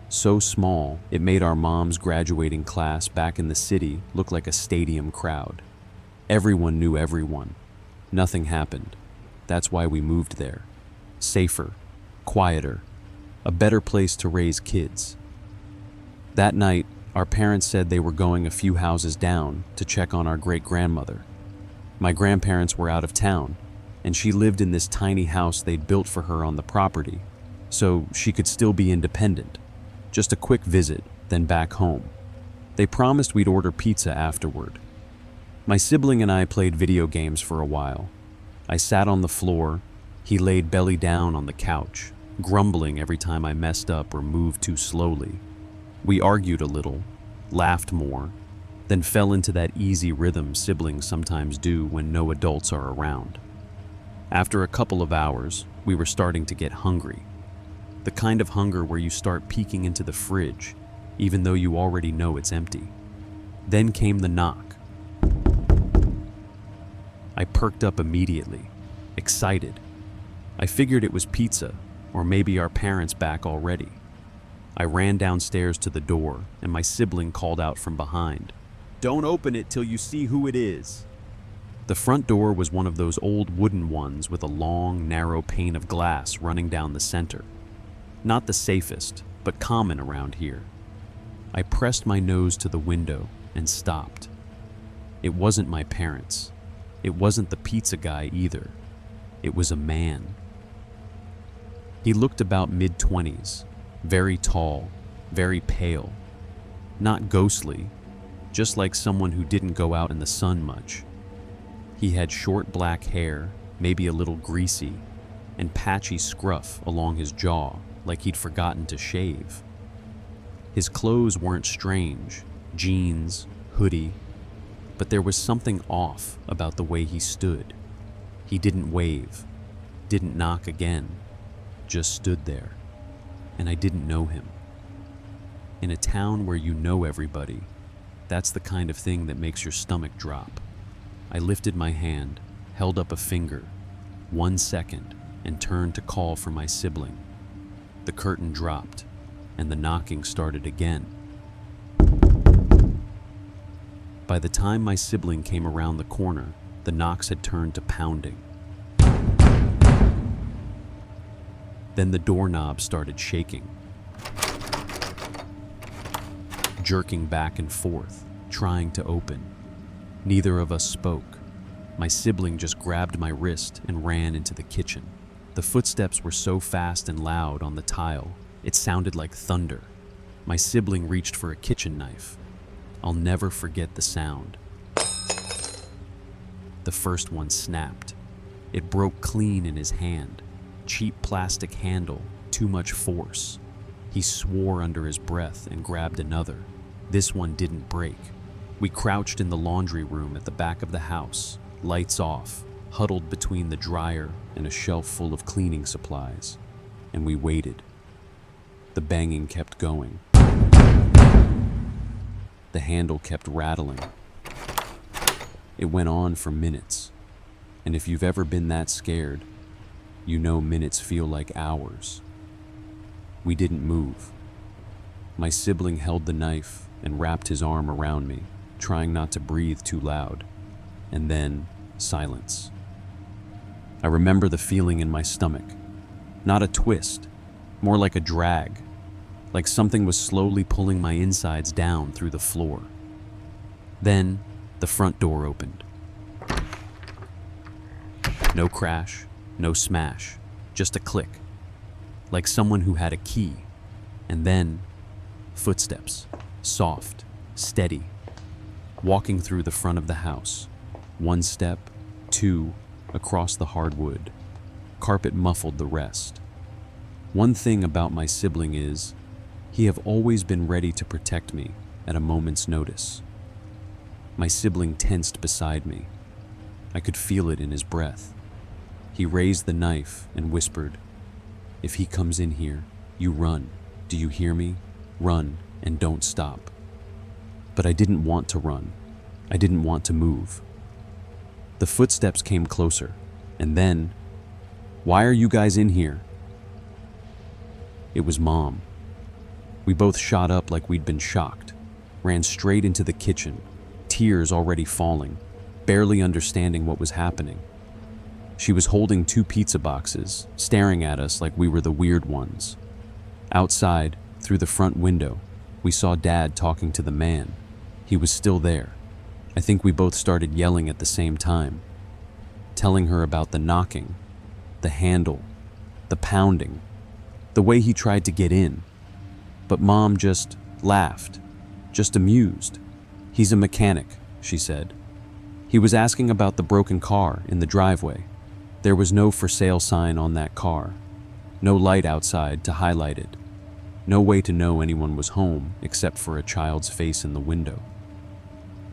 So small, it made our mom's graduating class back in the city look like a stadium crowd. Everyone knew everyone. Nothing happened. That's why we moved there. Safer, quieter, a better place to raise kids. That night, Our parents said they were going a few houses down to check on our great-grandmother. My grandparents were out of town, and she lived in this tiny house they'd built for her on the property, so she could still be independent. Just a quick visit, then back home. They promised we'd order pizza afterward. My sibling and I played video games for a while. I sat on the floor, he laid belly down on the couch, grumbling every time I messed up or moved too slowly. We argued a little, laughed more, then fell into that easy rhythm siblings sometimes do when no adults are around. After a couple of hours, we were starting to get hungry. The kind of hunger where you start peeking into the fridge, even though you already know it's empty. Then came the knock. I perked up immediately, excited. I figured it was pizza, or maybe our parents back already. I ran downstairs to the door, and my sibling called out from behind, "Don't open it till you see who it is." The front door was one of those old wooden ones with a long, narrow pane of glass running down the center. Not the safest, but common around here. I pressed my nose to the window and stopped. It wasn't my parents. It wasn't the pizza guy either. It was a man. He looked about mid-20s, very tall, very pale. Not ghostly, just like someone who didn't go out in the sun much. He had short black hair, maybe a little greasy, and patchy scruff along his jaw, like he'd forgotten to shave. His clothes weren't strange, jeans, hoodie, but there was something off about the way he stood. He didn't wave, didn't knock again, just stood there, and I didn't know him. In a town where you know everybody, that's the kind of thing that makes your stomach drop. I lifted my hand, held up a finger, 1 second, and turned to call for my sibling. The curtain dropped, and the knocking started again. By the time my sibling came around the corner, the knocks had turned to pounding. Then the doorknob started shaking, jerking back and forth, trying to open. Neither of us spoke. My sibling just grabbed my wrist and ran into the kitchen. The footsteps were so fast and loud on the tile, it sounded like thunder. My sibling reached for a kitchen knife. I'll never forget the sound. The first one snapped. It broke clean in his hand. Cheap plastic handle, too much force. He swore under his breath and grabbed another. This one didn't break. We crouched in the laundry room at the back of the house, lights off, huddled between the dryer and a shelf full of cleaning supplies. And we waited. The banging kept going. The handle kept rattling. It went on for minutes. And if you've ever been that scared, you know minutes feel like hours. We didn't move. My sibling held the knife and wrapped his arm around me, trying not to breathe too loud. And then, silence. I remember the feeling in my stomach. Not a twist, more like a drag. Like something was slowly pulling my insides down through the floor. Then, the front door opened. No crash, no smash, just a click. Like someone who had a key. And then, footsteps, soft, steady, walking through the front of the house. 1 step, 2, across the hardwood. Carpet muffled the rest. One thing about my sibling is, he have always been ready to protect me at a moment's notice. My sibling tensed beside me. I could feel it in his breath. He raised the knife and whispered, "If he comes in here, you run. Do you hear me? Run and don't stop." But I didn't want to run. I didn't want to move. The footsteps came closer, and then, "Why are you guys in here?" It was Mom. We both shot up like we'd been shocked, ran straight into the kitchen, tears already falling, barely understanding what was happening. She was holding 2 pizza boxes, staring at us like we were the weird ones. Outside, through the front window, We saw Dad talking to the man. He was still there. I think we both started yelling at the same time, telling her about the knocking, the handle, the pounding, the way he tried to get in. But Mom just laughed, just amused. "He's a mechanic," she said. He was asking about the broken car in the driveway. There was no for sale sign on that car, no light outside to highlight it, no way to know anyone was home except for a child's face in the window.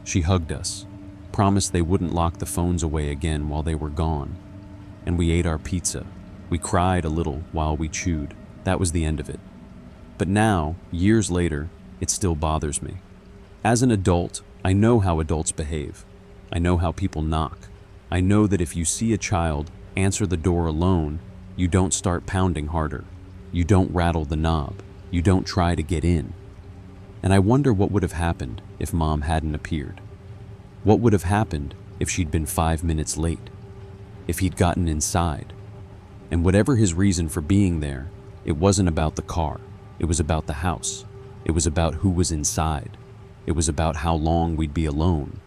She hugged us, promised they wouldn't lock the phones away again while they were gone, and we ate our pizza. We cried a little while we chewed. That was the end of it. But now, years later, it still bothers me. As an adult, I know how adults behave. I know how people knock. I know that if you see a child answer the door alone, you don't start pounding harder. You don't rattle the knob. You don't try to get in. And I wonder what would have happened if Mom hadn't appeared. What would have happened if she'd been 5 minutes late? If he'd gotten inside? And whatever his reason for being there, it wasn't about the car. It was about the house. It was about who was inside. It was about how long we'd be alone.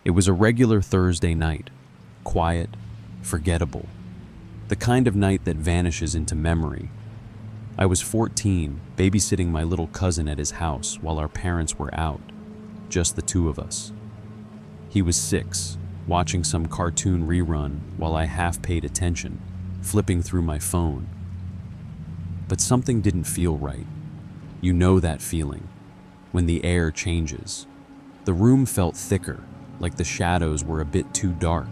It was a regular Thursday night, quiet, forgettable, the kind of night that vanishes into memory. I was 14, babysitting my little cousin at his house while our parents were out, just the two of us. He was 6, watching some cartoon rerun while I half paid attention, flipping through my phone. But something didn't feel right. You know that feeling, when the air changes. The room felt thicker, like the shadows were a bit too dark.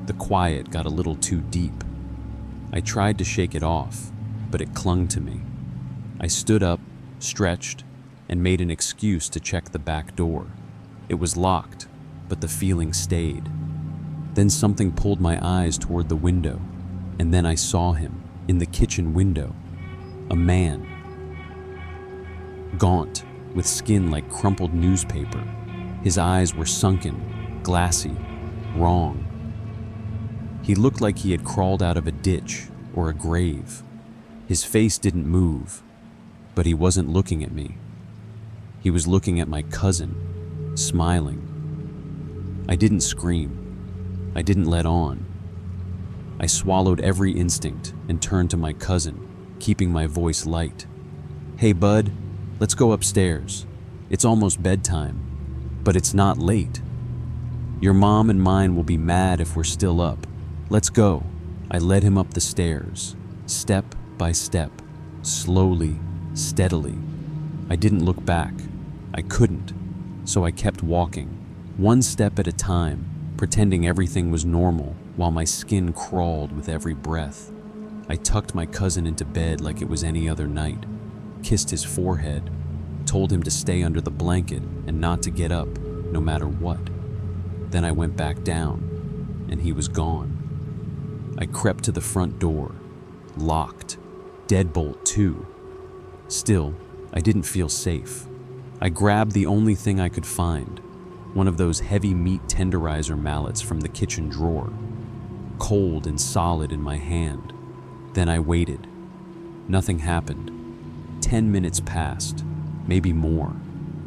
The quiet got a little too deep. I tried to shake it off, but it clung to me. I stood up, stretched, and made an excuse to check the back door. It was locked, but the feeling stayed. Then something pulled my eyes toward the window, and then I saw him in the kitchen window. A man. Gaunt, with skin like crumpled newspaper. His eyes were sunken, glassy, wrong. He looked like he had crawled out of a ditch or a grave. His face didn't move, but he wasn't looking at me. He was looking at my cousin, smiling. I didn't scream. I didn't let on. I swallowed every instinct and turned to my cousin, keeping my voice light. "Hey, bud, let's go upstairs. It's almost bedtime. But it's not late. Your mom and mine will be mad if we're still up. Let's go." I led him up the stairs, step by step, slowly, steadily. I didn't look back. I couldn't, so I kept walking, one step at a time, pretending everything was normal while my skin crawled with every breath. I tucked my cousin into bed like it was any other night, kissed his forehead, told him to stay under the blanket and not to get up, no matter what. Then I went back down, and he was gone. I crept to the front door, locked, deadbolt too. Still, I didn't feel safe. I grabbed the only thing I could find, one of those heavy meat tenderizer mallets from the kitchen drawer, cold and solid in my hand. Then I waited. Nothing happened. 10 minutes passed. Maybe more.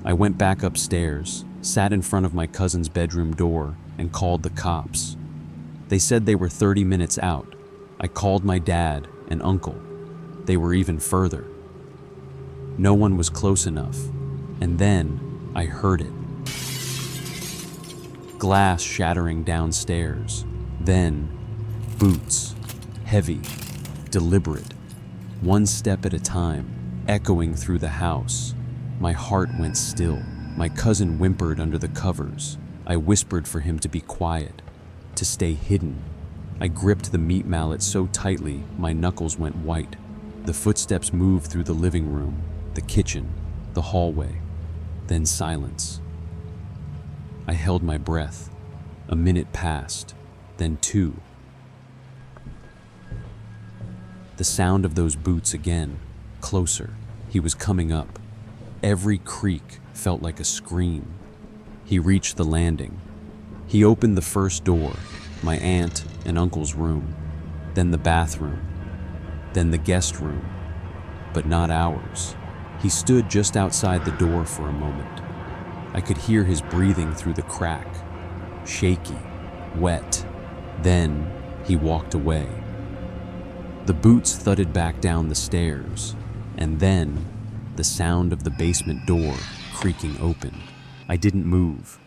I went back upstairs, sat in front of my cousin's bedroom door, and called the cops. They said they were 30 minutes out. I called my dad and uncle. They were even further. No one was close enough, and then I heard it. Glass shattering downstairs. Then, boots. Heavy, deliberate, one step at a time, echoing through the house. My heart went still. My cousin whimpered under the covers. I whispered for him to be quiet, to stay hidden. I gripped the meat mallet so tightly my knuckles went white. The footsteps moved through the living room, the kitchen, the hallway. Then silence. I held my breath. A minute passed, then 2. The sound of those boots again, closer. He was coming up. Every creak felt like a scream. He reached the landing. He opened the first door, my aunt and uncle's room, then the bathroom, then the guest room, but not ours. He stood just outside the door for a moment. I could hear his breathing through the crack, shaky, wet. Then he walked away. The boots thudded back down the stairs, and then the sound of the basement door creaking open. I didn't move.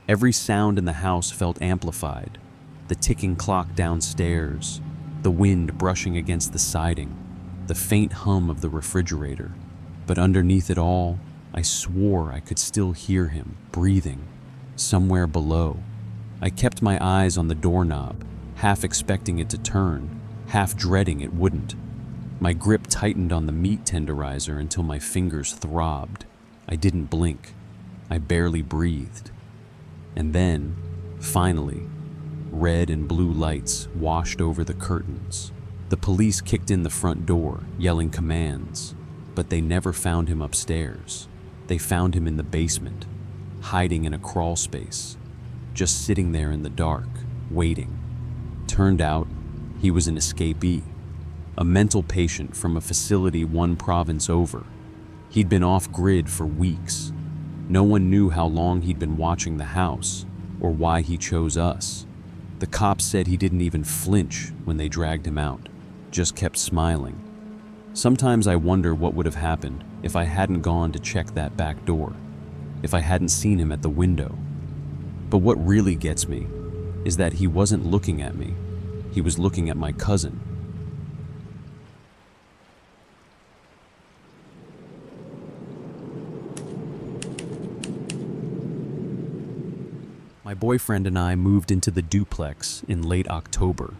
Every sound in the house felt amplified. The ticking clock downstairs, the wind brushing against the siding, the faint hum of the refrigerator. But underneath it all, I swore I could still hear him breathing somewhere below. I kept my eyes on the doorknob, half expecting it to turn, half dreading it wouldn't. My grip tightened on the meat tenderizer until my fingers throbbed. I didn't blink. I barely breathed. And then, finally, red and blue lights washed over the curtains. The police kicked in the front door, yelling commands, but they never found him upstairs. They found him in the basement, hiding in a crawl space, just sitting there in the dark, waiting. Turned out, he was an escapee, a mental patient from a facility one province over. He'd been off-grid for weeks. No one knew how long he'd been watching the house, or why he chose us. The cops said he didn't even flinch when they dragged him out, just kept smiling. Sometimes I wonder what would have happened if I hadn't gone to check that back door, if I hadn't seen him at the window. But what really gets me is that he wasn't looking at me. He was looking at my cousin. My boyfriend and I moved into the duplex in late October.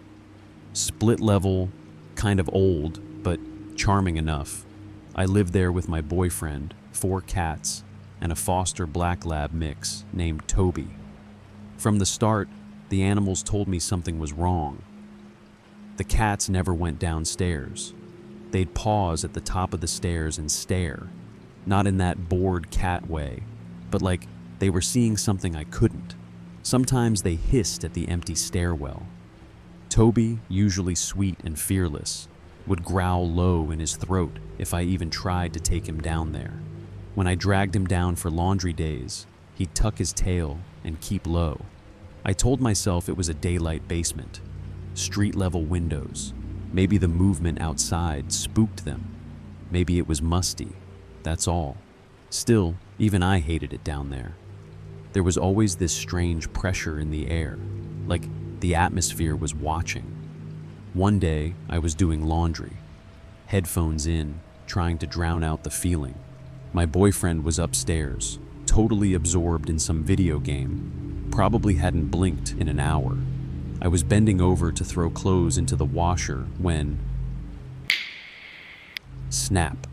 Split level, kind of old, but charming enough. I lived there with my boyfriend, 4 cats, and a foster black lab mix named Toby. From the start, the animals told me something was wrong. The cats never went downstairs. They'd pause at the top of the stairs and stare, not in that bored cat way, but like they were seeing something I couldn't. Sometimes they hissed at the empty stairwell. Toby, usually sweet and fearless, would growl low in his throat if I even tried to take him down there. When I dragged him down for laundry days, he'd tuck his tail and keep low. I told myself it was a daylight basement, street-level windows. Maybe the movement outside spooked them. Maybe it was musty, that's all. Still, even I hated it down there. There was always this strange pressure in the air, like the atmosphere was watching. One day, I was doing laundry, headphones in, trying to drown out the feeling. My boyfriend was upstairs, totally absorbed in some video game, probably hadn't blinked in an hour. I was bending over to throw clothes into the washer when... snap.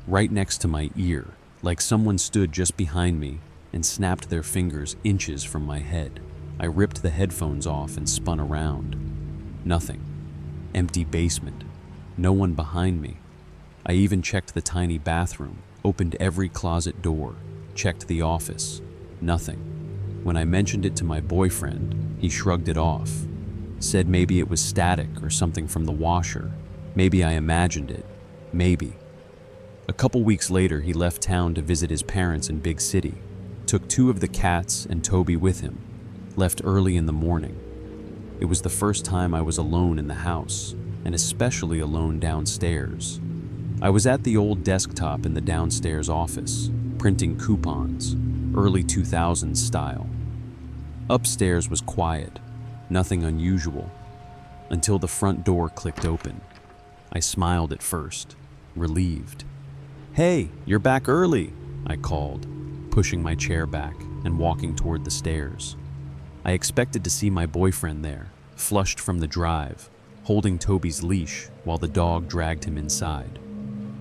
Right next to my ear, like someone stood just behind me and snapped their fingers inches from my head. I ripped the headphones off and spun around. Nothing. Empty basement. No one behind me. I even checked the tiny bathroom, opened every closet door, checked the office. Nothing. When I mentioned it to my boyfriend, he shrugged it off, said maybe it was static or something from the washer. Maybe I imagined it. Maybe. A couple weeks later, he left town to visit his parents in big city. Took 2 of the cats and Toby with him. Left early in the morning. It was the first time I was alone in the house, and especially alone downstairs. I was at the old desktop in the downstairs office, printing coupons, early 2000s style. Upstairs was quiet, nothing unusual, until the front door clicked open. I smiled at first, relieved. "Hey, you're back early," I called, pushing my chair back and walking toward the stairs. I expected to see my boyfriend there, flushed from the drive, holding Toby's leash while the dog dragged him inside.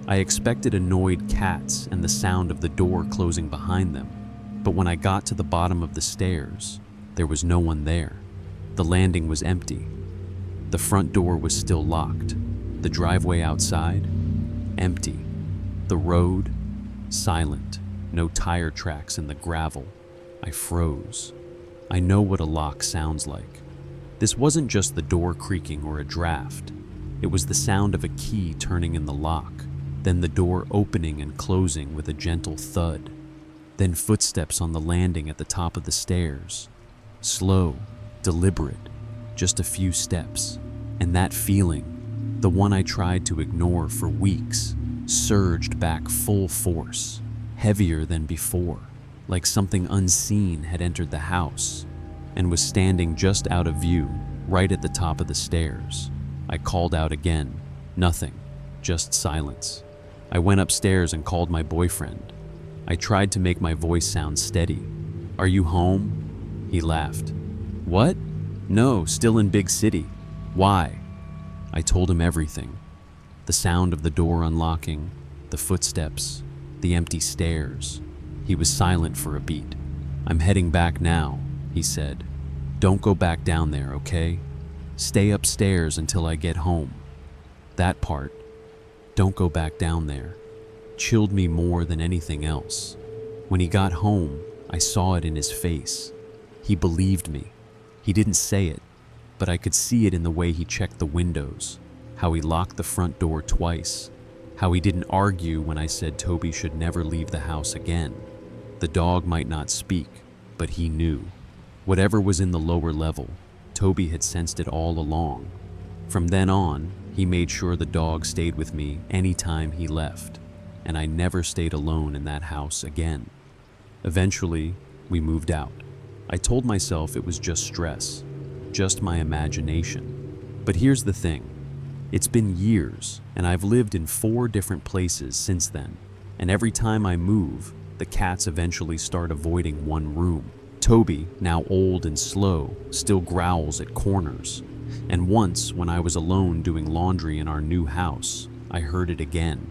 I expected annoyed cats and the sound of the door closing behind them, but when I got to the bottom of the stairs, there was no one there. The landing was empty. The front door was still locked. The driveway outside, empty. The road, silent. No tire tracks in the gravel. I froze. I know what a lock sounds like. This wasn't just the door creaking or a draft. It was the sound of a key turning in the lock, then the door opening and closing with a gentle thud, then footsteps on the landing at the top of the stairs. Slow, deliberate, just a few steps. And that feeling, the one I tried to ignore for weeks, surged back full force, heavier than before, like something unseen had entered the house and was standing just out of view, right at the top of the stairs. I called out again. Nothing, just silence. I went upstairs and called my boyfriend. I tried to make my voice sound steady. "Are you home?" He laughed. "What? No, still in big city. Why?" I told him everything. The sound of the door unlocking, the footsteps, the empty stairs. He was silent for a beat. "I'm heading back now," he said. "Don't go back down there, okay? Stay upstairs until I get home." That part, "don't go back down there," chilled me more than anything else. When he got home, I saw it in his face. He believed me. He didn't say it, but I could see it in the way he checked the windows, how he locked the front door twice, how he didn't argue when I said Toby should never leave the house again. The dog might not speak, but he knew. Whatever was in the lower level, Toby had sensed it all along. From then on, he made sure the dog stayed with me anytime he left, and I never stayed alone in that house again. Eventually, we moved out. I told myself it was just stress, just my imagination. But here's the thing. It's been years, and I've lived in 4 different places since then, and every time I move, the cats eventually start avoiding one room. Toby, now old and slow, still growls at corners. And once, when I was alone doing laundry in our new house, I heard it again.